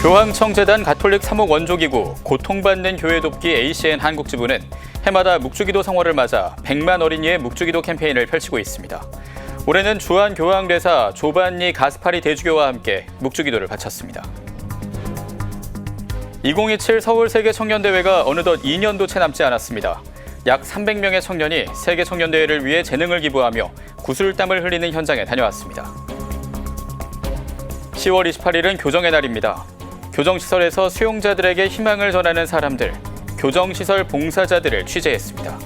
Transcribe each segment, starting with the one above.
교황청재단 가톨릭 사목 원조기구 고통받는 교회 돕기 ACN 한국지부는 해마다 묵주기도 성월을 맞아 100만 어린이의 묵주기도 캠페인을 펼치고 있습니다. 올해는 주한 교황대사 조반니 가스파리 대주교와 함께 묵주기도를 바쳤습니다. 2027 서울 세계청년대회가 어느덧 2년도 채 남지 않았습니다. 약 300명의 청년이 세계청년대회를 위해 재능을 기부하며 구슬땀을 흘리는 현장에 다녀왔습니다. 10월 28일은 교정의 날입니다. 교정시설에서 수용자들에게 희망을 전하는 사람들, 교정시설 봉사자들을 취재했습니다.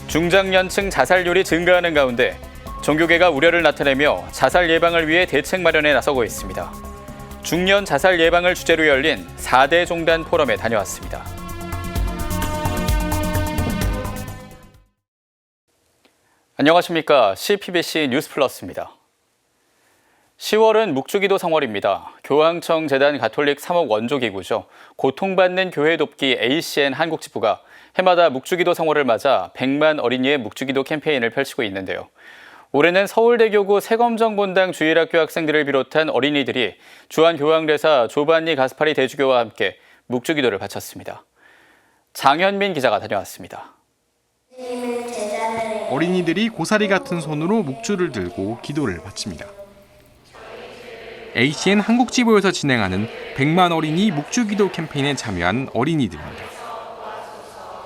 중장년층 자살률이 증가하는 가운데 종교계가 우려를 나타내며 자살 예방을 위해 대책 마련에 나서고 있습니다. 중년 자살 예방을 주제로 열린 4대 종단 포럼에 다녀왔습니다. 안녕하십니까. CPBC 뉴스플러스입니다. 10월은 묵주기도 성월입니다. 교황청재단 가톨릭 사목 원조기구죠. 고통받는 교회 돕기 ACN 한국지부가 해마다 묵주기도 성월을 맞아 100만 어린이의 묵주기도 캠페인을 펼치고 있는데요. 올해는 서울대교구 세검정본당 주일학교 학생들을 비롯한 어린이들이 주한 교황대사 조반니 가스파리 대주교와 함께 묵주기도를 바쳤습니다. 장현민 기자가 다녀왔습니다. 어린이들이 고사리 같은 손으로 묵주를 들고 기도를 바칩니다. ACN 한국지부에서 진행하는 100만 어린이 묵주기도 캠페인에 참여한 어린이들입니다.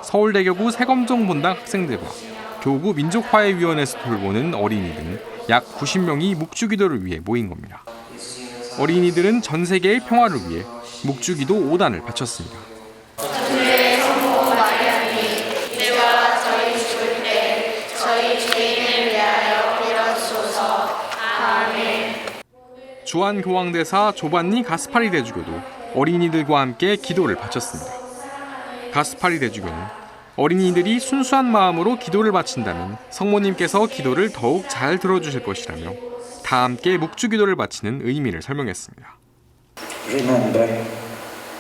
서울대교구 세검정본당 학생들과 교구 민족화해위원회에서 돌보는 어린이 등 약 90명이 묵주기도를 위해 모인 겁니다. 어린이들은 전 세계의 평화를 위해 묵주기도 5단을 바쳤습니다. 주의 성모 마리아님, 때와 저희 죽을 때 저희 죄인을 위하여 빌어주소서. 아멘. 주한 교황대사 조반니 가스파리 대주교도 어린이들과 함께 기도를 바쳤습니다. 가스파리 대주교는 어린이들이 순수한 마음으로 기도를 바친다면 성모님께서 기도를 더욱 잘 들어주실 것이라며 다 함께 묵주기도를 바치는 의미를 설명했습니다. Remember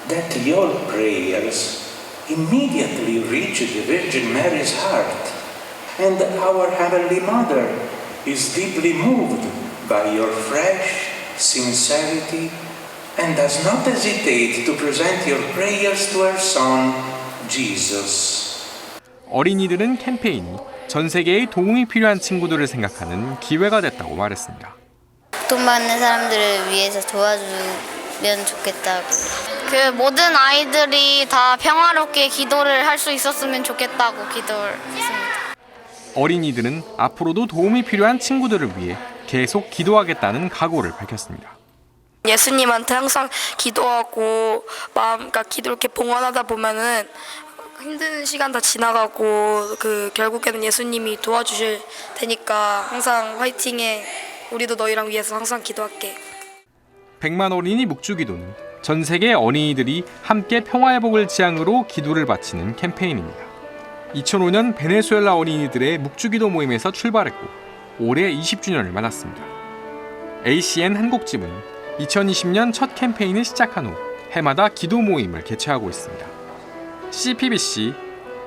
that your prayers immediately reach the Virgin Mary's heart, and our Heavenly Mother is deeply moved by your fresh sincerity and does not hesitate to present your prayers to her Son, Jesus. 어린이들은 캠페인이 전 세계의 도움이 필요한 친구들을 생각하는 기회가 됐다고 말했습니다. 고통받는 사람들을 위해서 도와주면 좋겠다고. 모든 아이들이 다 평화롭게 기도를 할 수 있었으면 좋겠다고 기도를 했습니다. 어린이들은 앞으로도 도움이 필요한 친구들을 위해 계속 기도하겠다는 각오를 밝혔습니다. 예수님한테 항상 기도하고 기도 이렇게 봉헌하다 보면은 힘든 시간 다 지나가고 결국에는 예수님이 도와주실 테니까 항상 화이팅해. 우리도 너희랑 위해서 항상 기도할게. 100만 어린이 묵주기도는 전 세계 어린이들이 함께 평화의 복을 지향으로 기도를 바치는 캠페인입니다. 2005년 베네수엘라 어린이들의 묵주기도 모임에서 출발했고 올해 20주년을 맞았습니다. ACN 한국지부는 2020년 첫 캠페인을 시작한 후 해마다 기도 모임을 개최하고 있습니다. CPBC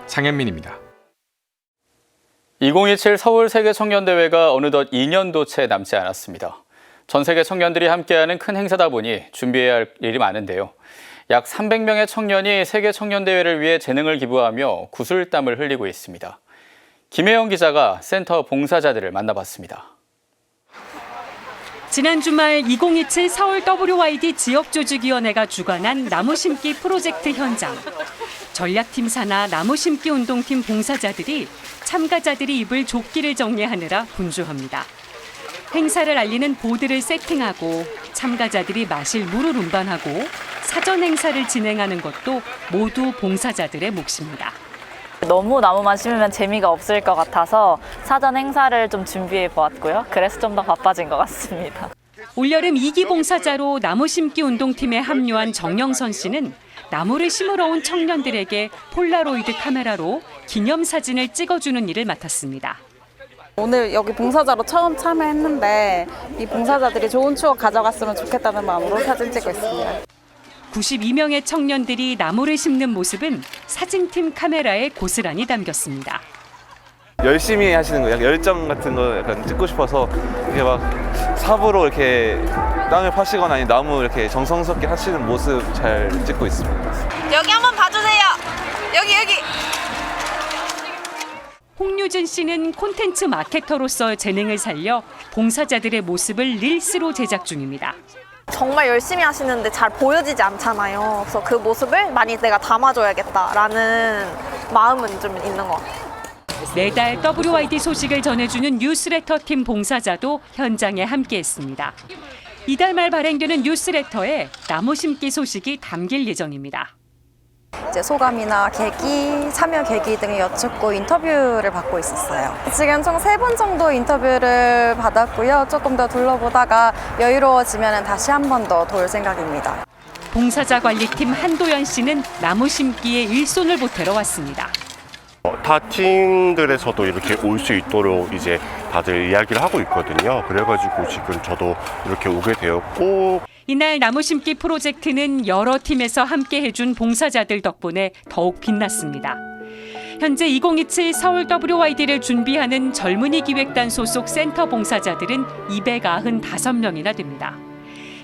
장현민입니다. 2027 서울 세계청년대회가 어느덧 2년도 채 남지 않았습니다. 전 세계 청년들이 함께하는 큰 행사다 보니 준비해야 할 일이 많은데요. 약 300명의 청년이 세계청년대회를 위해 재능을 기부하며 구슬땀을 흘리고 있습니다. 김혜영 기자가 센터 봉사자들을 만나봤습니다. 지난 주말 2027 서울 WYD 지역조직위원회가 주관한 나무 심기 프로젝트 현장. 전략팀 산하 나무 심기 운동팀 봉사자들이 참가자들이 입을 조끼를 정리하느라 분주합니다. 행사를 알리는 보드를 세팅하고 참가자들이 마실 물을 운반하고 사전 행사를 진행하는 것도 모두 봉사자들의 몫입니다. 너무 나무만 심으면 재미가 없을 것 같아서 사전 행사를 좀 준비해 보았고요. 그래서 좀 더 바빠진 것 같습니다. 올여름 2기 봉사자로 나무 심기 운동팀에 합류한 정영선 씨는 나무를 심으러 온 청년들에게 폴라로이드 카메라로 기념사진을 찍어주는 일을 맡았습니다. 오늘 여기 봉사자로 처음 참여했는데 이 봉사자들이 좋은 추억 가져갔으면 좋겠다는 마음으로 사진 찍고 있습니다. 92명의 청년들이 나무를 심는 모습은 사진팀 카메라에 고스란히 담겼습니다. 열심히 하시는 거, 약간 열정 같은 거 약간 찍고 싶어서 이게 막 삽으로 이렇게 땅을 파시거나 아니면 나무 이렇게 정성스럽게 하시는 모습 잘 찍고 있습니다. 여기 한번 봐주세요. 여기. 홍유진 씨는 콘텐츠 마케터로서 재능을 살려 봉사자들의 모습을 릴스로 제작 중입니다. 정말 열심히 하시는데 잘 보여지지 않잖아요. 그래서 그 모습을 많이 내가 담아줘야겠다라는 마음은 좀 있는 것 같아요. 매달 WYD 소식을 전해주는 뉴스레터 팀 봉사자도 현장에 함께했습니다. 이달 말 발행되는 뉴스레터에 나무 심기 소식이 담길 예정입니다. 이제 소감이나 계기, 참여 계기 등을 여쭙고 인터뷰를 받고 있었어요. 지금 총 3번 정도 인터뷰를 받았고요. 조금 더 둘러보다가 여유로워지면 다시 한 번 더 돌 생각입니다. 봉사자 관리팀 한도연 씨는 나무 심기에 일손을 보태러 왔습니다. 타 팀들에서도 이렇게 올 수 있도록 이제 다들 이야기를 하고 있거든요. 그래가지고 지금 저도 이렇게 오게 되었고. 이날 나무 심기 프로젝트는 여러 팀에서 함께 해준 봉사자들 덕분에 더욱 빛났습니다. 현재 2027 서울 WYD를 준비하는 젊은이 기획단 소속 센터 봉사자들은 295명이나 됩니다.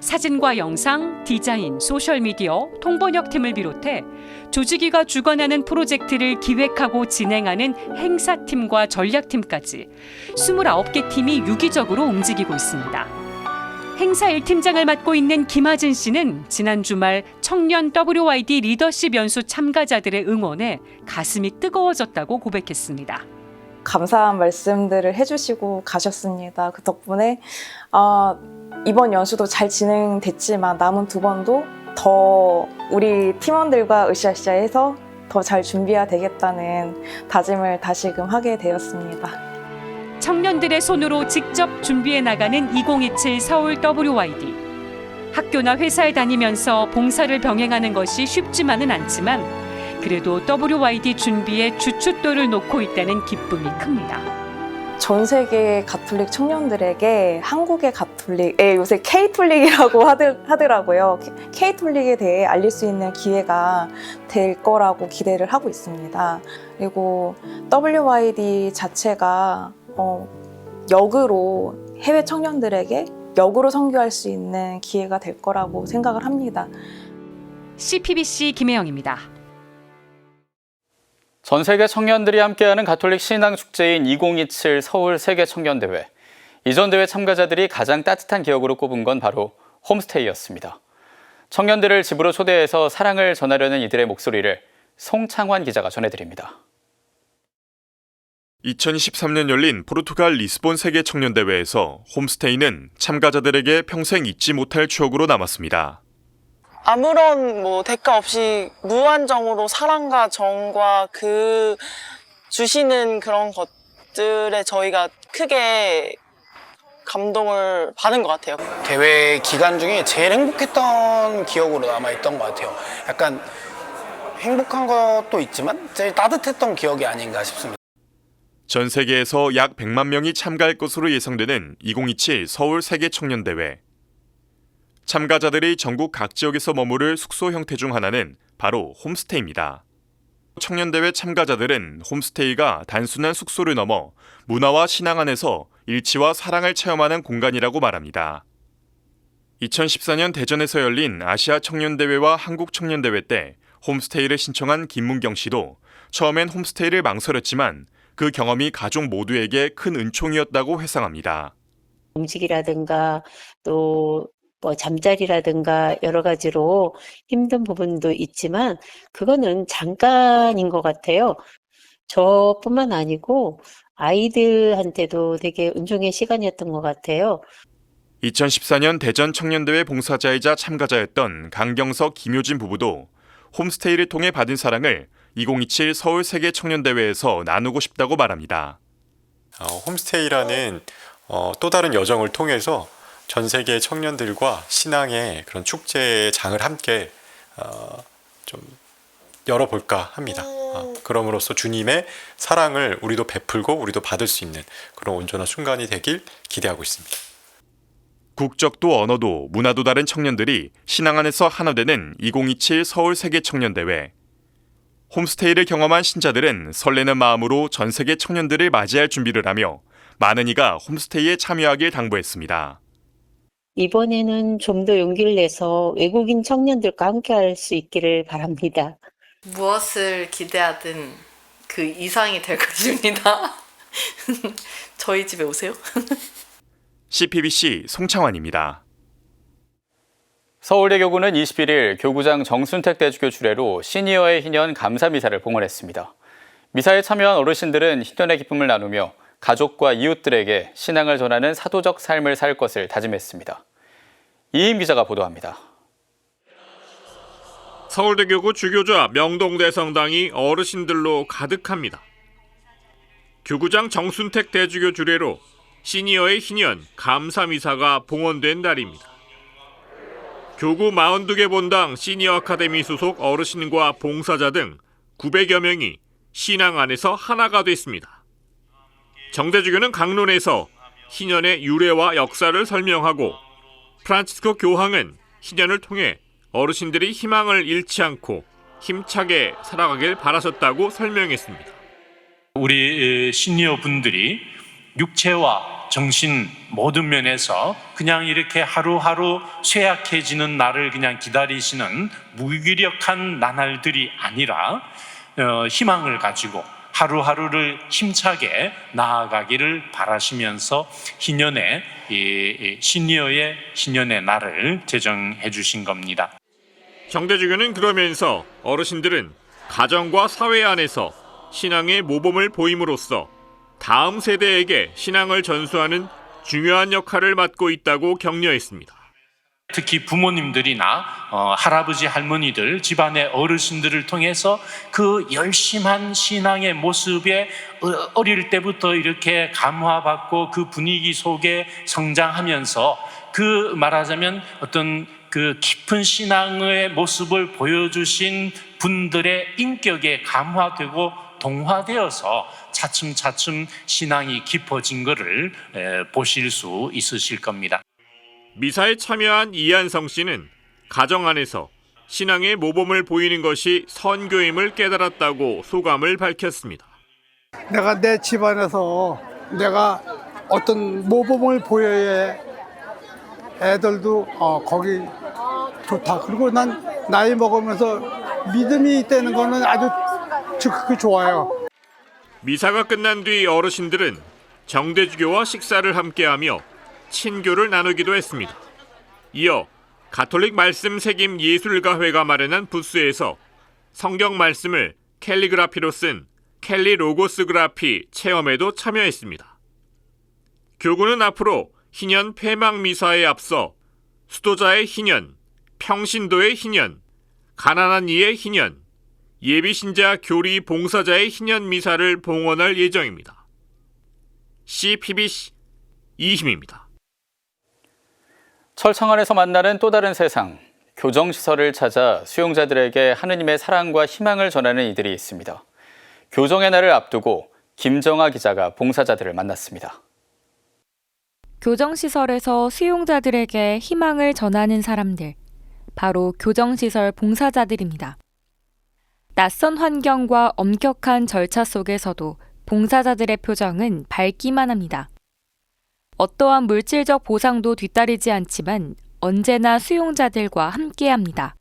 사진과 영상, 디자인, 소셜미디어, 통번역 팀을 비롯해 조직위가 주관하는 프로젝트를 기획하고 진행하는 행사팀과 전략팀까지 29개 팀이 유기적으로 움직이고 있습니다. 행사 1팀장을 맡고 있는 김하진 씨는 지난 주말 청년 WYD 리더십 연수 참가자들의 응원에 가슴이 뜨거워졌다고 고백했습니다. 감사한 말씀들을 해주시고 가셨습니다. 그 덕분에 이번 연수도 잘 진행됐지만 남은 2번도 더 우리 팀원들과 으쌰으쌰해서 더 잘 준비해야 되겠다는 다짐을 다시금 하게 되었습니다. 청년들의 손으로 직접 준비해 나가는 2027 서울 WYD. 학교나 회사에 다니면서 봉사를 병행하는 것이 쉽지만은 않지만 그래도 WYD 준비에 주춧돌을 놓고 있다는 기쁨이 큽니다. 전 세계 가톨릭 청년들에게 한국의 가톨릭, 요새 K톨릭이라고 하더라고요. K톨릭에 대해 알릴 수 있는 기회가 될 거라고 기대를 하고 있습니다. 그리고 WYD 자체가 역으로 해외 청년들에게 역으로 선교할 수 있는 기회가 될 거라고 생각을 합니다. CPBC 김혜영입니다. 전 세계 청년들이 함께하는 가톨릭 신앙 축제인 2027 서울 세계 청년대회. 이전 대회 참가자들이 가장 따뜻한 기억으로 꼽은 건 바로 홈스테이였습니다. 청년들을 집으로 초대해서 사랑을 전하려는 이들의 목소리를 송창환 기자가 전해드립니다. 2013년 열린 포르투갈 리스본 세계 청년대회에서 홈스테이는 참가자들에게 평생 잊지 못할 추억으로 남았습니다. 아무런 대가 없이 무한정으로 사랑과 정과 그 주시는 그런 것들에 저희가 크게 감동을 받은 것 같아요. 대회 기간 중에 제일 행복했던 기억으로 남아있던 것 같아요. 약간 행복한 것도 있지만 제일 따뜻했던 기억이 아닌가 싶습니다. 전 세계에서 약 100만 명이 참가할 것으로 예상되는 2027 서울 세계 청년대회. 참가자들이 전국 각 지역에서 머무를 숙소 형태 중 하나는 바로 홈스테이입니다. 청년대회 참가자들은 홈스테이가 단순한 숙소를 넘어 문화와 신앙 안에서 일치와 사랑을 체험하는 공간이라고 말합니다. 2014년 대전에서 열린 아시아 청년대회와 한국 청년대회 때 홈스테이를 신청한 김문경 씨도 처음엔 홈스테이를 망설였지만 그 경험이 가족 모두에게 큰 은총이었다고 회상합니다. 음식이라든가 또 잠자리라든가 여러 가지로 힘든 부분도 있지만 그거는 잠깐인 것 같아요. 저뿐만 아니고 아이들한테도 되게 은총의 시간이었던 것 같아요. 2014년 대전 청년대회 봉사자이자 참가자였던 강경석, 김효진 부부도 홈스테이를 통해 받은 사랑을 2027 서울 세계 청년대회에서 나누고 싶다고 말합니다. 홈스테이라는 또 다른 여정을 통해서 전 세계 청년들과 신앙의 그런 축제의 장을 함께 좀 열어볼까 합니다. 그럼으로써 주님의 사랑을 우리도 베풀고 우리도 받을 수 있는 그런 온전한 순간이 되길 기대하고 있습니다. 국적도 언어도 문화도 다른 청년들이 신앙 안에서 하나 되는 2027 서울 세계 청년대회. 홈스테이를 경험한 신자들은 설레는 마음으로 전 세계 청년들을 맞이할 준비를 하며 많은 이가 홈스테이에 참여하길 당부했습니다. 이번에는 좀 더 용기를 내서 외국인 청년들과 함께 할 수 있기를 바랍니다. 무엇을 기대하든 그 이상이 될 것입니다. 저희 집에 오세요. CPBC 송창환입니다. 서울대교구는 21일 교구장 정순택 대주교 주례로 시니어의 희년 감사미사를 봉헌했습니다. 미사에 참여한 어르신들은 희년의 기쁨을 나누며 가족과 이웃들에게 신앙을 전하는 사도적 삶을 살 것을 다짐했습니다. 이임 기자가 보도합니다. 서울대교구 주교자 명동대성당이 어르신들로 가득합니다. 교구장 정순택 대주교 주례로 시니어의 희년 감사미사가 봉헌된 날입니다. 교구 42개 본당 시니어 아카데미 소속 어르신과 봉사자 등 900여 명이 신앙 안에서 하나가 됐습니다. 정대주교는 강론에서 희년의 유래와 역사를 설명하고 프란치스코 교황은 희년을 통해 어르신들이 희망을 잃지 않고 힘차게 살아가길 바라셨다고 설명했습니다. 우리 시니어 분들이 육체와 정신 모든 면에서 그냥 이렇게 하루하루 쇠약해지는 날을 그냥 기다리시는 무기력한 나날들이 아니라 희망을 가지고 하루하루를 힘차게 나아가기를 바라시면서 희년의 시니어의 희년의 날을 제정해 주신 겁니다. 정대주교는 그러면서 어르신들은 가정과 사회 안에서 신앙의 모범을 보임으로써 다음 세대에게 신앙을 전수하는 중요한 역할을 맡고 있다고 격려했습니다. 특히 부모님들이나 할아버지 할머니들 집안의 어르신들을 통해서 그 열심한 신앙의 모습에 어릴 때부터 이렇게 감화받고 그 분위기 속에 성장하면서 그 말하자면 어떤 그 깊은 신앙의 모습을 보여주신 분들의 인격에 감화되고 동화되어서 차츰차츰 신앙이 깊어진 것을 보실 수 있으실 겁니다. 미사에 참여한 이한성 씨는 가정 안에서 신앙의 모범을 보이는 것이 선교임을 깨달았다고 소감을 밝혔습니다. 내가 내 집안에서 내가 어떤 모범을 보여야 애들도 거기 좋다. 그리고 난 나이 먹으면서 믿음이 있다는 거는 아주 즉각히 좋아요. 미사가 끝난 뒤 어르신들은 정대주교와 식사를 함께하며 친교를 나누기도 했습니다. 이어 가톨릭 말씀 새김 예술가회가 마련한 부스에서 성경 말씀을 캘리그라피로 쓴 캘리 로고스 그라피 체험에도 참여했습니다. 교구는 앞으로 희년 폐막 미사에 앞서 수도자의 희년, 평신도의 희년, 가난한 이의 희년, 예비신자 교리 봉사자의 희년 미사를 봉헌할 예정입니다. CPBC 이희입니다. 철창안에서 만나는 또 다른 세상, 교정시설을 찾아 수용자들에게 하느님의 사랑과 희망을 전하는 이들이 있습니다. 교정의 날을 앞두고 김정아 기자가 봉사자들을 만났습니다. 교정시설에서 수용자들에게 희망을 전하는 사람들, 바로 교정시설 봉사자들입니다. 낯선 환경과 엄격한 절차 속에서도 봉사자들의 표정은 밝기만 합니다. 어떠한 물질적 보상도 뒤따르지 않지만 언제나 수용자들과 함께합니다.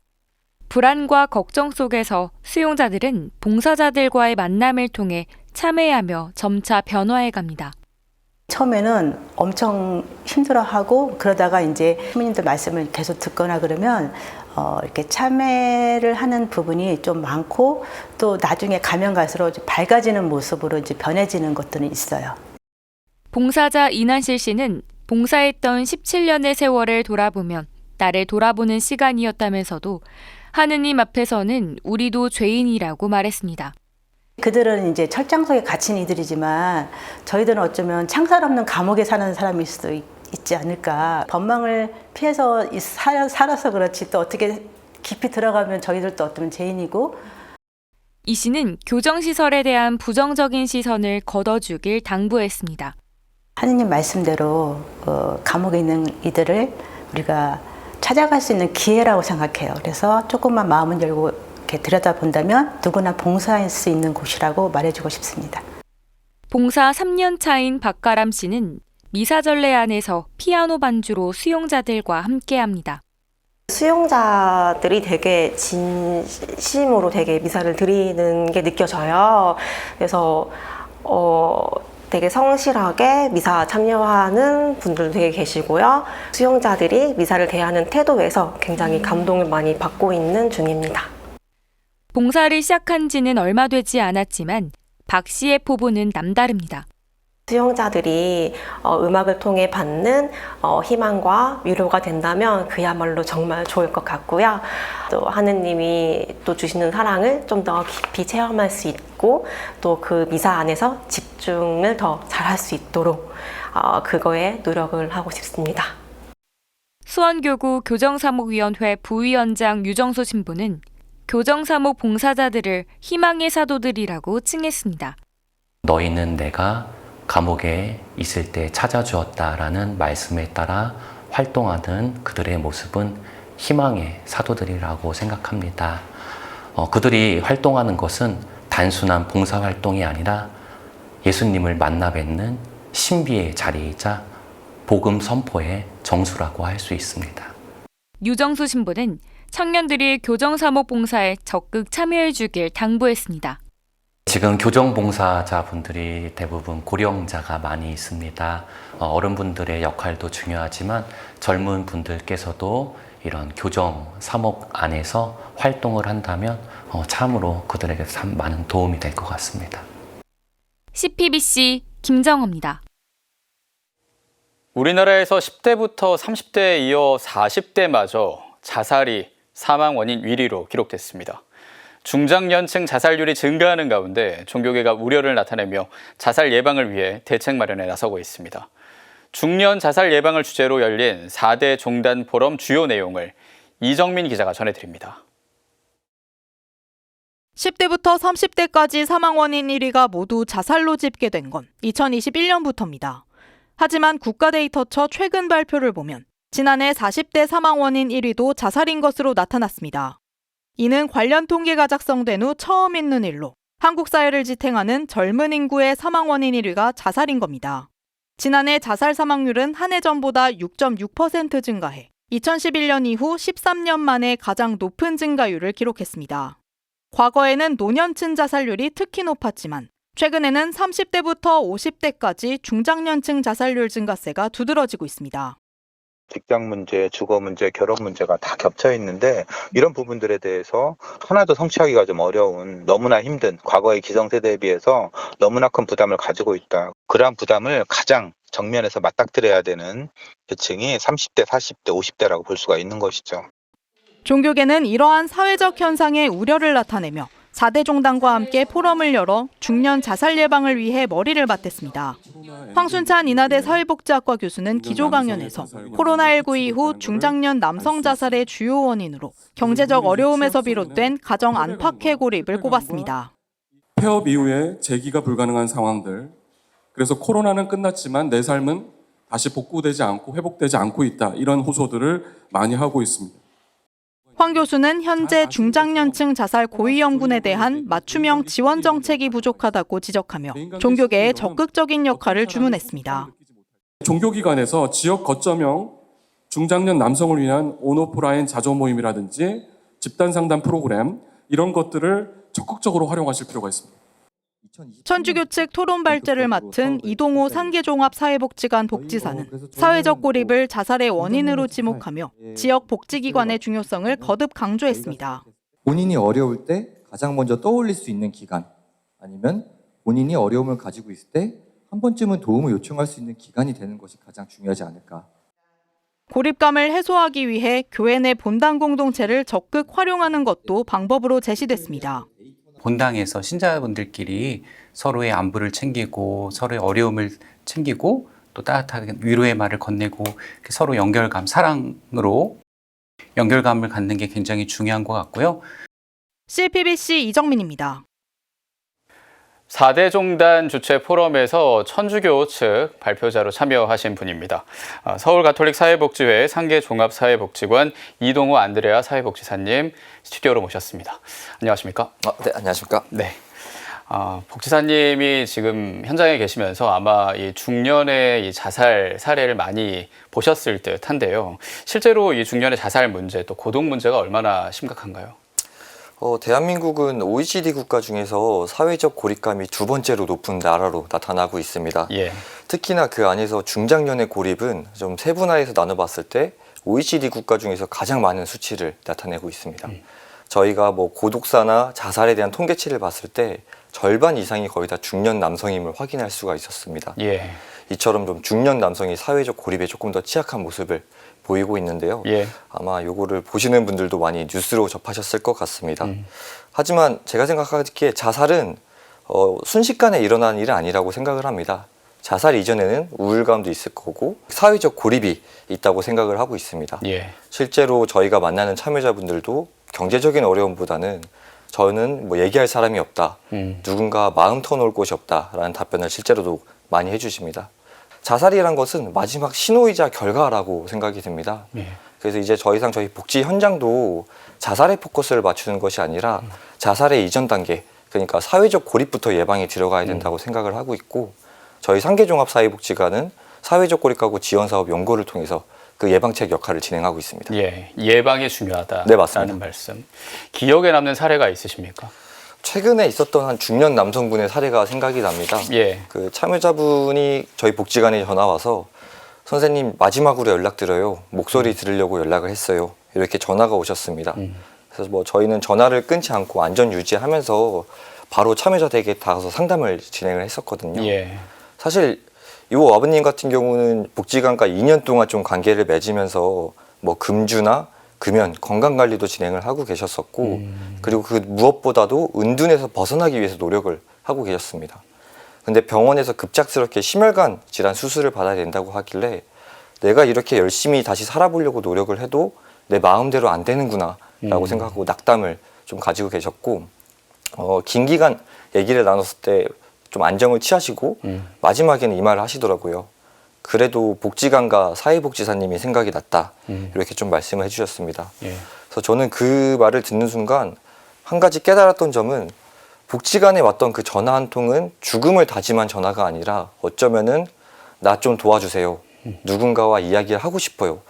불안과 걱정 속에서 수용자들은 봉사자들과의 만남을 통해 참회하며 점차 변화해갑니다. 처음에는 엄청 힘들어하고 그러다가 이제 부모님들 말씀을 계속 듣거나 그러면 이렇게 참회를 하는 부분이 좀 많고 또 나중에 가면 갈수록 밝아지는 모습으로 이제 변해지는 것들은 있어요. 봉사자 이난실 씨는 봉사했던 17년의 세월을 돌아보면 나를 돌아보는 시간이었다면서도 하느님 앞에서는 우리도 죄인이라고 말했습니다. 그들은 이제 철장 속에 갇힌 이들이지만 저희들은 어쩌면 창살 없는 감옥에 사는 사람일 수도 있지 않을까. 법망을 피해서 살아서 그렇지 또 어떻게 깊이 들어가면 저희들도 어쩌면 죄인이고. 이 씨는 교정시설에 대한 부정적인 시선을 걷어주길 당부했습니다. 하느님 말씀대로 감옥에 있는 이들을 우리가 찾아갈 수 있는 기회라고 생각해요. 그래서 조금만 마음을 열고 이렇게 들여다본다면 누구나 봉사할 수 있는 곳이라고 말해주고 싶습니다. 봉사 3년 차인 박가람 씨는 미사전례 안에서 피아노 반주로 수용자들과 함께합니다. 수용자들이 되게 진심으로 되게 미사를 드리는 게 느껴져요. 그래서 되게 성실하게 미사 참여하는 분들도 되게 계시고요. 수용자들이 미사를 대하는 태도에서 굉장히 감동을 많이 받고 있는 중입니다. 봉사를 시작한 지는 얼마 되지 않았지만 박 씨의 포부는 남다릅니다. 수용자들이 음악을 통해 받는 희망과 위로가 된다면 그야말로 정말 좋을 것 같고요. 또 하느님이 또 주시는 사랑을 좀 더 깊이 체험할 수 있고 또 그 미사 안에서 집중을 더 잘할 수 있도록 그거에 노력을 하고 싶습니다. 수원교구 교정사목위원회 부위원장 유정수 신부는 교정사목 봉사자들을 희망의 사도들이라고 칭했습니다. 너희는 내가 감옥에 있을 때 찾아주었다라는 말씀에 따라 활동하는 그들의 모습은 희망의 사도들이라고 생각합니다. 그들이 활동하는 것은 단순한 봉사활동이 아니라 예수님을 만나 뵙는 신비의 자리이자 복음 선포의 정수라고 할 수 있습니다. 유정수 신부는 청년들이 교정사목 봉사에 적극 참여해 주길 당부했습니다. 지금 교정봉사자분들이 대부분 고령자가 많이 있습니다. 어른분들의 역할도 중요하지만 젊은 분들께서도 이런 교정사목 안에서 활동을 한다면 참으로 그들에게 참 많은 도움이 될 것 같습니다. CPBC 김정호입니다. 우리나라에서 10대부터 30대에 이어 40대마저 자살이 사망 원인 1위로 기록됐습니다. 중장년층 자살률이 증가하는 가운데 종교계가 우려를 나타내며 자살 예방을 위해 대책 마련에 나서고 있습니다. 중년 자살 예방을 주제로 열린 4대 종단 포럼 주요 내용을 이정민 기자가 전해드립니다. 10대부터 30대까지 사망 원인 1위가 모두 자살로 집계된 건 2021년부터입니다. 하지만 국가데이터처 최근 발표를 보면 지난해 40대 사망 원인 1위도 자살인 것으로 나타났습니다. 이는 관련 통계가 작성된 후 처음 있는 일로 한국 사회를 지탱하는 젊은 인구의 사망 원인 1위가 자살인 겁니다. 지난해 자살 사망률은 한 해 전보다 6.6% 증가해 2011년 이후 13년 만에 가장 높은 증가율을 기록했습니다. 과거에는 노년층 자살률이 특히 높았지만 최근에는 30대부터 50대까지 중장년층 자살률 증가세가 두드러지고 있습니다. 직장 문제, 주거 문제, 결혼 문제가 다 겹쳐 있는데 이런 부분들에 대해서 하나도 성취하기가 좀 어려운 너무나 힘든 과거의 기성세대에 비해서 너무나 큰 부담을 가지고 있다. 그러한 부담을 가장 정면에서 맞닥뜨려야 되는 계층이 30대, 40대, 50대라고 볼 수가 있는 것이죠. 종교계는 이러한 사회적 현상에 우려를 나타내며 4대 종단과 함께 포럼을 열어 중년 자살 예방을 위해 머리를 맞댔습니다. 황순찬 인하대 사회복지학과 교수는 기조 강연에서 코로나19 이후 중장년 남성 자살의 주요 원인으로 경제적 어려움에서 비롯된 가정 안팎의 고립을 꼽았습니다. 폐업 이후에 재기가 불가능한 상황들, 그래서 코로나는 끝났지만 내 삶은 다시 복구되지 않고 회복되지 않고 있다, 이런 호소들을 많이 하고 있습니다. 황 교수는 현재 중장년층 자살 고위험군에 대한 맞춤형 지원 정책이 부족하다고 지적하며 종교계에 적극적인 역할을 주문했습니다. 종교기관에서 지역 거점형 중장년 남성을 위한 온오프라인 자조 모임이라든지 집단상담 프로그램, 이런 것들을 적극적으로 활용하실 필요가 있습니다. 천주교 측 토론 발제를 맡은 이동호 상계종합사회복지관 복지사는 사회적 고립을 자살의 원인으로 지목하며 지역 복지기관의 중요성을 거듭 강조했습니다. 본인이 어려울 때 가장 먼저 떠올릴 수 있는 기관, 아니면 본인이 어려움을 가지고 있을 때 한 번쯤은 도움을 요청할 수 있는 기관이 되는 것이 가장 중요하지 않을까. 고립감을 해소하기 위해 교회 내 본당 공동체를 적극 활용하는 것도 방법으로 제시됐습니다. 본당에서 신자분들끼리 서로의 안부를 챙기고 서로의 어려움을 챙기고 또 따뜻하게 위로의 말을 건네고 서로 연결감, 사랑으로 연결감을 갖는 게 굉장히 중요한 것 같고요. CPBC 이정민입니다. 4대 종단 주최 포럼에서 천주교 측 발표자로 참여하신 분입니다. 서울가톨릭사회복지회 상계종합사회복지관 이동호 안드레아 사회복지사님 스튜디오로 모셨습니다. 안녕하십니까? 네, 안녕하십니까? 네. 복지사님이 지금 현장에 계시면서 아마 이 중년의 이 자살 사례를 많이 보셨을 듯한데요. 실제로 이 중년의 자살 문제 또 고독 문제가 얼마나 심각한가요? 대한민국은 OECD 국가 중에서 사회적 고립감이 두 번째로 높은 나라로 나타나고 있습니다. 예. 특히나 그 안에서 중장년의 고립은 좀 세분화해서 나눠봤을 때 OECD 국가 중에서 가장 많은 수치를 나타내고 있습니다. 저희가 뭐 고독사나 자살에 대한 통계치를 봤을 때 절반 이상이 거의 다 중년 남성임을 확인할 수가 있었습니다. 예. 이처럼 좀 중년 남성이 사회적 고립에 조금 더 취약한 모습을 보이고 있는데요. 예. 아마 요거를 보시는 분들도 많이 뉴스로 접하셨을 것 같습니다. 하지만 제가 생각하기에 자살은 순식간에 일어나는 일은 아니라고 생각을 합니다. 자살 이전에는 우울감도 있을 거고 사회적 고립이 있다고 생각을 하고 있습니다. 예. 실제로 저희가 만나는 참여자분들도 경제적인 어려움보다는 저는 뭐 얘기할 사람이 없다, 누군가 마음 터놓을 곳이 없다라는 답변을 실제로도 많이 해주십니다. 자살이란 것은 마지막 신호이자 결과라고 생각이 듭니다. 예. 그래서 이제 더 이상 저희 복지 현장도 자살에 포커스를 맞추는 것이 아니라 자살의 이전 단계, 그러니까 사회적 고립부터 예방에 들어가야 된다고 생각을 하고 있고, 저희 상계종합사회복지관은 사회적 고립가구 지원사업 연구를 통해서 그 예방책 역할을 진행하고 있습니다. 예, 예방이 중요하다라는 네, 맞습니다. 말씀. 기억에 남는 사례가 있으십니까? 최근에 있었던 한 중년 남성분의 사례가 생각이 납니다. 예. 그 참여자분이 저희 복지관에 전화 와서 선생님 마지막으로 연락드려요. 목소리 들으려고 연락을 했어요. 이렇게 전화가 오셨습니다. 그래서 뭐 저희는 전화를 끊지 않고 안전 유지하면서 바로 참여자 댁에 가서 상담을 진행을 했었거든요. 예. 사실 이 아버님 같은 경우는 복지관과 2년 동안 좀 관계를 맺으면서 뭐 금주나 금연, 건강관리도 진행을 하고 계셨었고, 그리고 그 무엇보다도 은둔에서 벗어나기 위해서 노력을 하고 계셨습니다. 근데 병원에서 급작스럽게 심혈관 질환 수술을 받아야 된다고 하길래 내가 이렇게 열심히 다시 살아보려고 노력을 해도 내 마음대로 안 되는구나 라고 생각하고 낙담을 좀 가지고 계셨고, 긴 기간 얘기를 나눴을 때 좀 안정을 취하시고 마지막에는 이 말을 하시더라고요. 그래도 복지관과 사회복지사님이 생각이 났다. 이렇게 좀 말씀을 해주셨습니다. 예. 그래서 저는 그 말을 듣는 순간 한 가지 깨달았던 점은 복지관에 왔던 그 전화 한 통은 죽음을 다짐한 전화가 아니라 어쩌면은 나 좀 도와주세요. 누군가와 이야기를 하고 싶어요.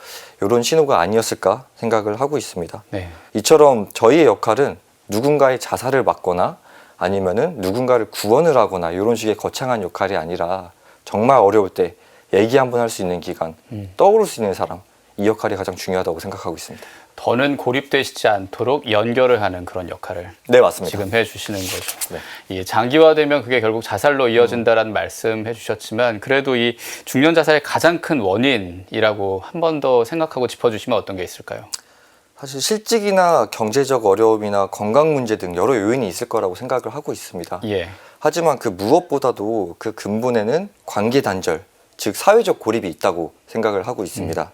이런 신호가 아니었을까 생각을 하고 있습니다. 네. 이처럼 저희의 역할은 누군가의 자살을 막거나 아니면은 누군가를 구원을 하거나 이런 식의 거창한 역할이 아니라 정말 어려울 때 얘기 한번 할 수 있는 기간, 떠오를 수 있는 사람, 이 역할이 가장 중요하다고 생각하고 있습니다. 더는 고립되시지 않도록 연결을 하는 그런 역할을 네, 맞습니다. 지금 해주시는 거죠. 네. 이 장기화되면 그게 결국 자살로 이어진다라는 말씀 해주셨지만 그래도 이 중년 자살의 가장 큰 원인이라고 한 번 더 생각하고 짚어주시면 어떤 게 있을까요? 사실 실직이나 경제적 어려움이나 건강 문제 등 여러 요인이 있을 거라고 생각을 하고 있습니다. 예. 하지만 그 무엇보다도 그 근본에는 관계 단절, 즉 사회적 고립이 있다고 생각을 하고 있습니다.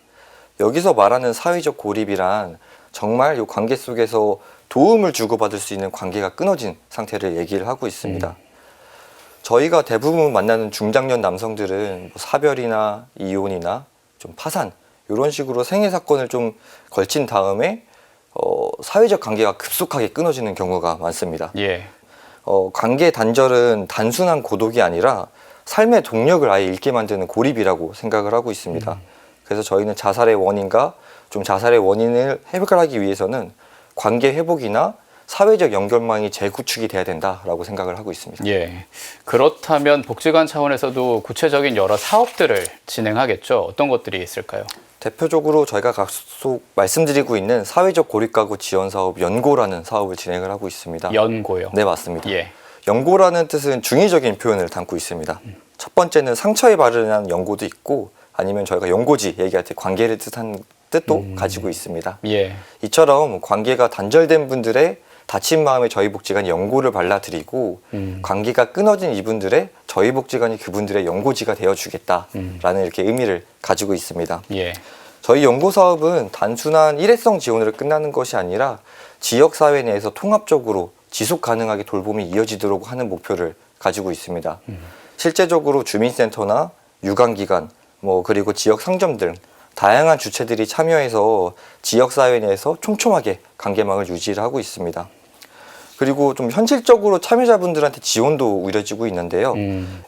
여기서 말하는 사회적 고립이란 정말 이 관계 속에서 도움을 주고받을 수 있는 관계가 끊어진 상태를 얘기를 하고 있습니다. 저희가 대부분 만나는 중장년 남성들은 뭐 사별이나 이혼이나 좀 파산 이런 식으로 생애 사건을 좀 걸친 다음에 사회적 관계가 급속하게 끊어지는 경우가 많습니다. 예. 관계 단절은 단순한 고독이 아니라 삶의 동력을 아예 잃게 만드는 고립이라고 생각을 하고 있습니다. 그래서 저희는 자살의 원인과 좀 자살의 원인을 해결하기 위해서는 관계 회복이나 사회적 연결망이 재구축이 돼야 된다라고 생각을 하고 있습니다. 예. 그렇다면 복지관 차원에서도 구체적인 여러 사업들을 진행하겠죠. 어떤 것들이 있을까요? 대표적으로 저희가 계속 말씀드리고 있는 사회적 고립가구 지원사업 연고라는 사업을 진행을 하고 있습니다. 연고요? 네, 맞습니다. 예. 연고라는 뜻은 중의적인 표현을 담고 있습니다. 첫 번째는 상처에 바르는 연고도 있고 아니면 저희가 연고지 얘기할 때 관계를 뜻한 뜻도 가지고 있습니다. 예. 이처럼 관계가 단절된 분들의 다친 마음에 저희 복지관이 연고를 발라드리고 관계가 끊어진 이분들의 저희 복지관이 그분들의 연고지가 되어주겠다라는 이렇게 의미를 가지고 있습니다. 예. 저희 연고 사업은 단순한 일회성 지원으로 끝나는 것이 아니라 지역사회 내에서 통합적으로 지속 가능하게 돌봄이 이어지도록 하는 목표를 가지고 있습니다. 실제적으로 주민센터나 유관기관, 그리고 지역 상점 등 다양한 주체들이 참여해서 지역사회 내에서 촘촘하게 관계망을 유지를 하고 있습니다. 그리고 좀 현실적으로 참여자분들한테 지원도 이루어지고 있는데요.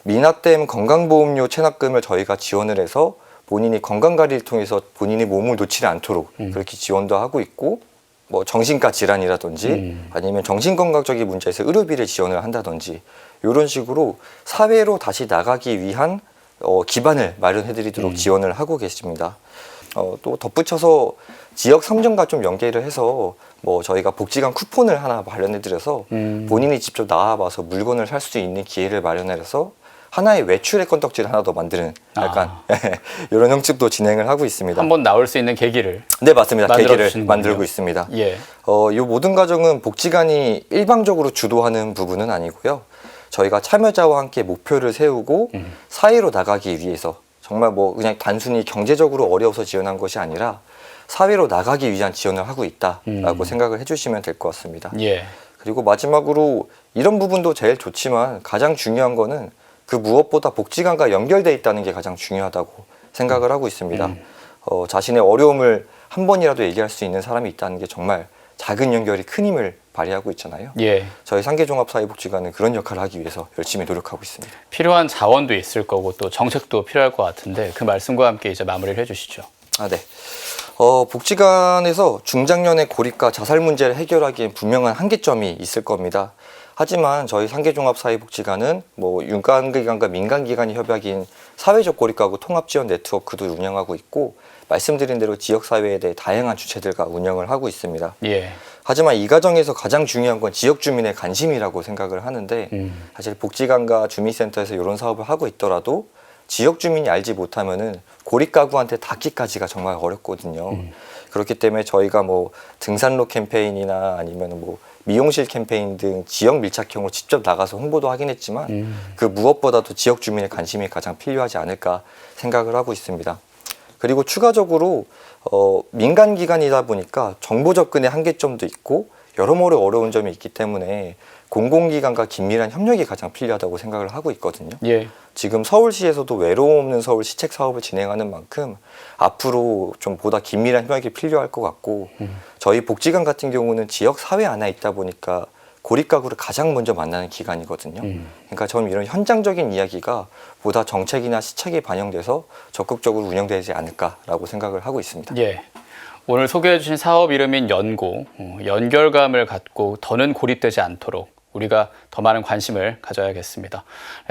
미납댐 건강보험료 체납금을 저희가 지원을 해서 본인이 건강관리를 통해서 본인이 몸을 놓치지 않도록 그렇게 지원도 하고 있고, 뭐 정신과 질환이라든지 아니면 정신건강적인 문제에서 의료비를 지원을 한다든지 이런 식으로 사회로 다시 나가기 위한 기반을 마련해드리도록 지원을 하고 계십니다. 또 덧붙여서 지역 상점과 좀 연계를 해서 뭐 저희가 복지관 쿠폰을 하나 마련해드려서 본인이 직접 나와봐서 물건을 살 수 있는 기회를 마련해서 하나의 외출의 건덕지를 하나 더 만드는 약간 이런 형식도 진행을 하고 있습니다. 한번 나올 수 있는 계기를. 네, 맞습니다. 계기를 주시는군요. 만들고 있습니다. 예. 이 모든 과정은 복지관이 일방적으로 주도하는 부분은 아니고요. 저희가 참여자와 함께 목표를 세우고 사회로 나가기 위해서 정말 뭐 그냥 단순히 경제적으로 어려워서 지원한 것이 아니라 사회로 나가기 위한 지원을 하고 있다라고 생각을 해주시면 될 것 같습니다. 예. 그리고 마지막으로 이런 부분도 제일 좋지만 가장 중요한 거는 그 무엇보다 복지관과 연결돼 있다는 게 가장 중요하다고 생각을 하고 있습니다. 자신의 어려움을 한 번이라도 얘기할 수 있는 사람이 있다는 게 정말 작은 연결이 큰 힘을 발휘하고 있잖아요. 예. 저희 상계종합사회복지관은 그런 역할을 하기 위해서 열심히 노력하고 있습니다. 필요한 자원도 있을 거고 또 정책도 필요할 것 같은데 그 말씀과 함께 이제 마무리를 해주시죠. 네. 복지관에서 중장년의 고립과 자살 문제를 해결하기엔 분명한 한계점이 있을 겁니다. 하지만 저희 상계종합사회복지관은 뭐 윤관기관과 민간기관이 협약인 사회적 고립가구 통합지원 네트워크도 운영하고 있고, 말씀드린 대로 지역사회에 대해 다양한 주체들과 운영을 하고 있습니다. 예. 하지만 이 과정에서 가장 중요한 건 지역 주민의 관심이라고 생각을 하는데, 사실 복지관과 주민센터에서 이런 사업을 하고 있더라도 지역 주민이 알지 못하면은 고립가구한테 닿기까지가 정말 어렵거든요. 그렇기 때문에 저희가 뭐 등산로 캠페인이나 아니면 뭐 미용실 캠페인 등 지역 밀착형으로 직접 나가서 홍보도 하긴 했지만 그 무엇보다도 지역 주민의 관심이 가장 필요하지 않을까 생각을 하고 있습니다. 그리고 추가적으로 민간기관이다 보니까 정보 접근의 한계점도 있고 여러모로 어려운 점이 있기 때문에 공공기관과 긴밀한 협력이 가장 필요하다고 생각을 하고 있거든요. 예. 지금 서울시에서도 외로움 없는 서울 시책 사업을 진행하는 만큼 앞으로 좀 보다 긴밀한 협력이 필요할 것 같고, 저희 복지관 같은 경우는 지역 사회 안에 있다 보니까 고립가구를 가장 먼저 만나는 기관이거든요. 그러니까 저는 이런 현장적인 이야기가 보다 정책이나 시책에 반영돼서 적극적으로 운영되지 않을까라고 생각을 하고 있습니다. 예. 오늘 소개해 주신 사업 이름인 연고, 연결감을 갖고 더는 고립되지 않도록 우리가 더 많은 관심을 가져야겠습니다.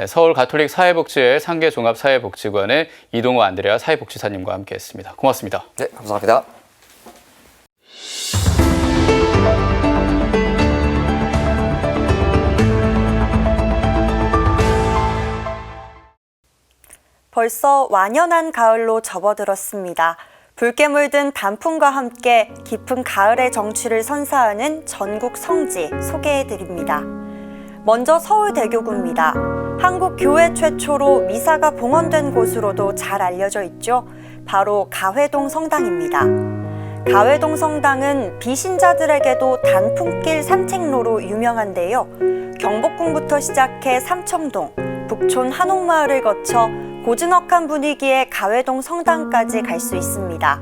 서울 가톨릭 사회복지회 상계종합사회복지관의 이동호 안드레아 사회복지사님과 함께했습니다. 고맙습니다. 네, 감사합니다. 벌써 완연한 가을로 접어들었습니다. 붉게 물든 단풍과 함께 깊은 가을의 정취를 선사하는 전국 성지 소개해드립니다. 먼저 서울대교구입니다. 한국 교회 최초로 미사가 봉헌된 곳으로도 잘 알려져 있죠. 바로 가회동 성당입니다. 가회동 성당은 비신자들에게도 단풍길 산책로로 유명한데요. 경복궁부터 시작해 삼청동, 북촌 한옥마을을 거쳐 고즈넉한 분위기의 가회동 성당까지 갈 수 있습니다.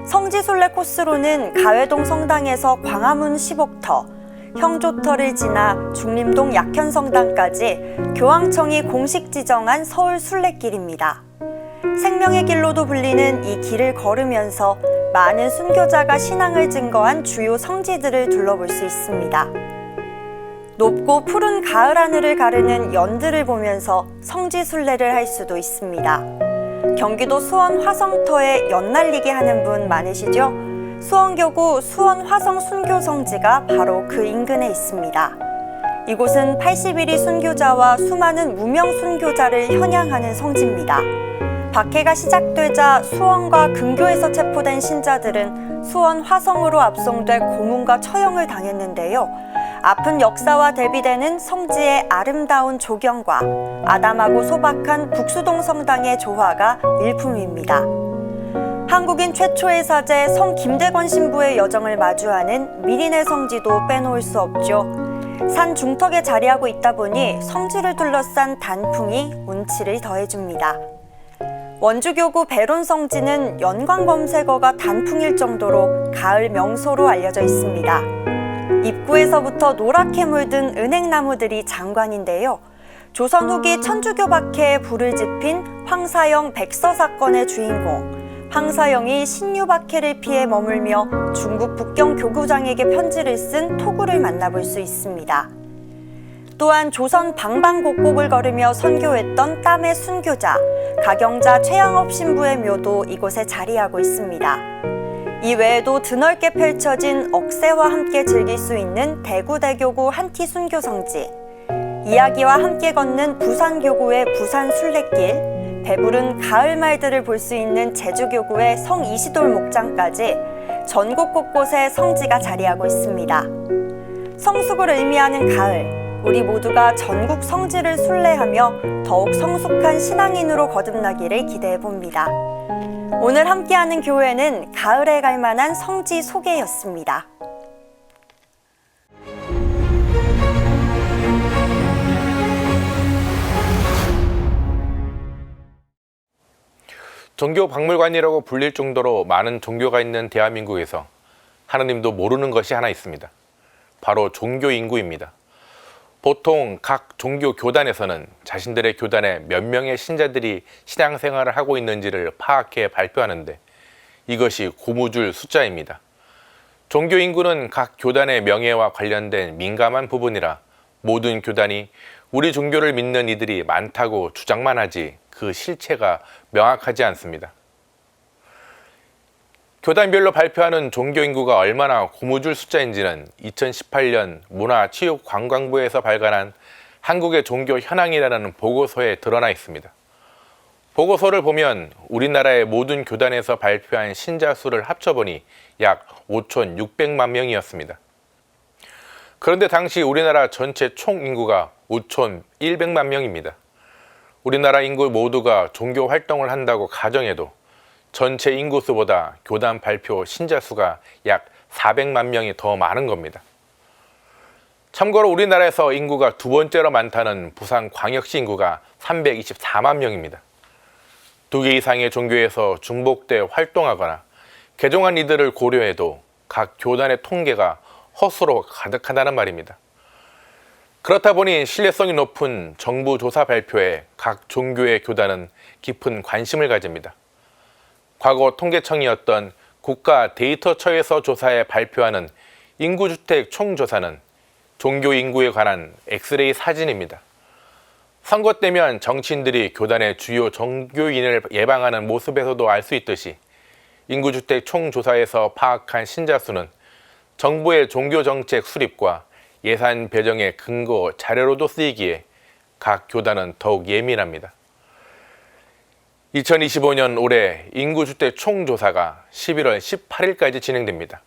성지순례 코스로는 가회동 성당에서 광화문 10옥터, 형조터를 지나 중림동 약현성당까지 교황청이 공식 지정한 서울 순례길입니다. 생명의 길로도 불리는 이 길을 걸으면서 많은 순교자가 신앙을 증거한 주요 성지들을 둘러볼 수 있습니다. 높고 푸른 가을 하늘을 가르는 연들을 보면서 성지 순례를 할 수도 있습니다. 경기도 수원 화성터에 연 날리기 하는 분 많으시죠? 수원교구 수원 화성 순교 성지가 바로 그 인근에 있습니다. 이곳은 81위 순교자와 수많은 무명 순교자를 현양하는 성지입니다. 박해가 시작되자 수원과 근교에서 체포된 신자들은 수원 화성으로 압송돼 고문과 처형을 당했는데요. 아픈 역사와 대비되는 성지의 아름다운 조경과 아담하고 소박한 북수동 성당의 조화가 일품입니다. 한국인 최초의 사제 성 김대건 신부의 여정을 마주하는 미린의 성지도 빼놓을 수 없죠. 산 중턱에 자리하고 있다 보니 성지를 둘러싼 단풍이 운치를 더해줍니다. 원주교구 배론성지는 연관 검색어가 단풍일 정도로 가을 명소로 알려져 있습니다. 입구에서부터 노랗게 물든 은행나무들이 장관인데요. 조선 후기 천주교 박해에 불을 지핀 황사영 백서 사건의 주인공, 황사영이 신유 박해를 피해 머물며 중국 북경 교구장에게 편지를 쓴 토구를 만나볼 수 있습니다. 또한 조선 방방곡곡을 걸으며 선교했던 땀의 순교자, 가경자 최양업 신부의 묘도 이곳에 자리하고 있습니다. 이 외에도 드넓게 펼쳐진 억새와 함께 즐길 수 있는 대구대교구 한티순교성지, 이야기와 함께 걷는 부산교구의 부산순례길, 배부른 가을 말들을 볼 수 있는 제주교구의 성이시돌 목장까지 전국 곳곳에 성지가 자리하고 있습니다. 성숙을 의미하는 가을, 우리 모두가 전국 성지를 순례하며 더욱 성숙한 신앙인으로 거듭나기를 기대해봅니다. 오늘 함께하는 교회는 가을에 갈 만한 성지 소개였습니다. 종교 박물관이라고 불릴 정도로 많은 종교가 있는 대한민국에서 하느님도 모르는 것이 하나 있습니다. 바로 종교 인구입니다. 보통 각 종교 교단에서는 자신들의 교단에 몇 명의 신자들이 신앙생활을 하고 있는지를 파악해 발표하는데 이것이 고무줄 숫자입니다. 종교 인구는 각 교단의 명예와 관련된 민감한 부분이라 모든 교단이 우리 종교를 믿는 이들이 많다고 주장만 하지 그 실체가 명확하지 않습니다. 교단별로 발표하는 종교 인구가 얼마나 고무줄 숫자인지는 2018년 문화체육관광부에서 발간한 한국의 종교 현황이라는 보고서에 드러나 있습니다. 보고서를 보면 우리나라의 모든 교단에서 발표한 신자 수를 합쳐보니 약 5,600만 명이었습니다. 그런데 당시 우리나라 전체 총 인구가 5,100만 명입니다. 우리나라 인구 모두가 종교 활동을 한다고 가정해도 전체 인구수보다 교단 발표 신자 수가 약 400만 명이 더 많은 겁니다. 참고로 우리나라에서 인구가 두 번째로 많다는 부산광역시 인구가 324만 명입니다. 2개 이상의 종교에서 중복돼 활동하거나 개종한 이들을 고려해도 각 교단의 통계가 허수로 가득하다는 말입니다. 그렇다 보니 신뢰성이 높은 정부 조사 발표에 각 종교의 교단은 깊은 관심을 가집니다. 과거 통계청이었던 국가 데이터처에서 조사해 발표하는 인구주택 총조사는 종교 인구에 관한 엑스레이 사진입니다. 선거 때면 정치인들이 교단의 주요 종교인을 예방하는 모습에서도 알 수 있듯이 인구주택 총조사에서 파악한 신자 수는 정부의 종교정책 수립과 예산 배정의 근거 자료로도 쓰이기에 각 교단은 더욱 예민합니다. 2025년 올해 인구주택 총조사가 11월 18일까지 진행됩니다.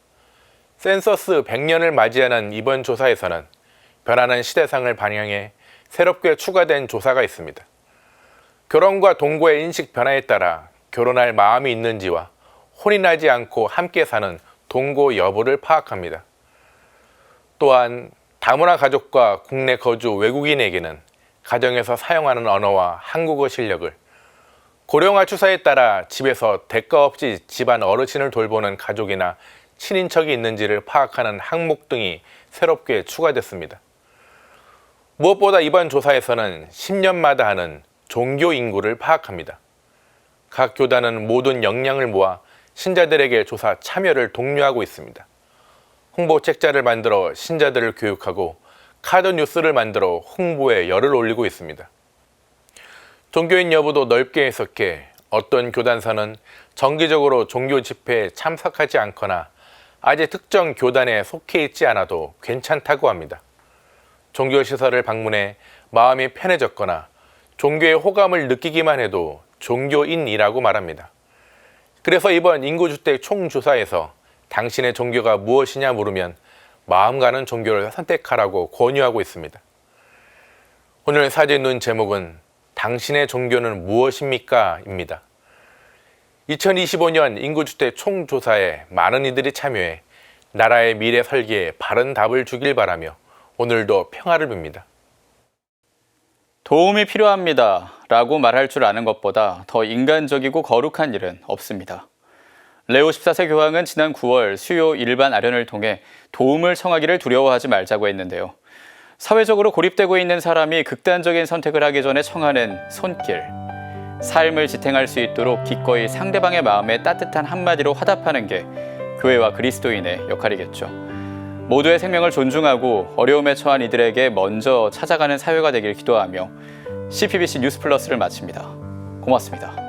센서스 100년을 맞이하는 이번 조사에서는 변하는 시대상을 반영해 새롭게 추가된 조사가 있습니다. 결혼과 동거의 인식 변화에 따라 결혼할 마음이 있는지와 혼인하지 않고 함께 사는 동거 여부를 파악합니다. 또한 다문화 가족과 국내 거주 외국인에게는 가정에서 사용하는 언어와 한국어 실력을, 고령화 추세에 따라 집에서 대가 없이 집안 어르신을 돌보는 가족이나 친인척이 있는지를 파악하는 항목 등이 새롭게 추가됐습니다. 무엇보다 이번 조사에서는 10년마다 하는 종교 인구를 파악합니다. 각 교단은 모든 역량을 모아 신자들에게 조사 참여를 독려하고 있습니다. 홍보 책자를 만들어 신자들을 교육하고 카드 뉴스를 만들어 홍보에 열을 올리고 있습니다. 종교인 여부도 넓게 해석해 어떤 교단사는 정기적으로 종교 집회에 참석하지 않거나 아직 특정 교단에 속해 있지 않아도 괜찮다고 합니다. 종교시설을 방문해 마음이 편해졌거나 종교의 호감을 느끼기만 해도 종교인이라고 말합니다. 그래서 이번 인구주택 총조사에서 당신의 종교가 무엇이냐 물으면 마음 가는 종교를 선택하라고 권유하고 있습니다. 오늘 사진 눈 제목은 당신의 종교는 무엇입니까? 입니다. 2025년 인구주택 총조사에 많은 이들이 참여해 나라의 미래 설계에 바른 답을 주길 바라며 오늘도 평화를 빕니다. 도움이 필요합니다 라고 말할 줄 아는 것보다 더 인간적이고 거룩한 일은 없습니다. 레오 14세 교황은 지난 9월 수요 일반 아련을 통해 도움을 청하기를 두려워하지 말자고 했는데요. 사회적으로 고립되고 있는 사람이 극단적인 선택을 하기 전에 청하는 손길. 삶을 지탱할 수 있도록 기꺼이 상대방의 마음에 따뜻한 한마디로 화답하는 게 교회와 그리스도인의 역할이겠죠. 모두의 생명을 존중하고 어려움에 처한 이들에게 먼저 찾아가는 사회가 되길 기도하며 CPBC 뉴스 플러스를 마칩니다. 고맙습니다.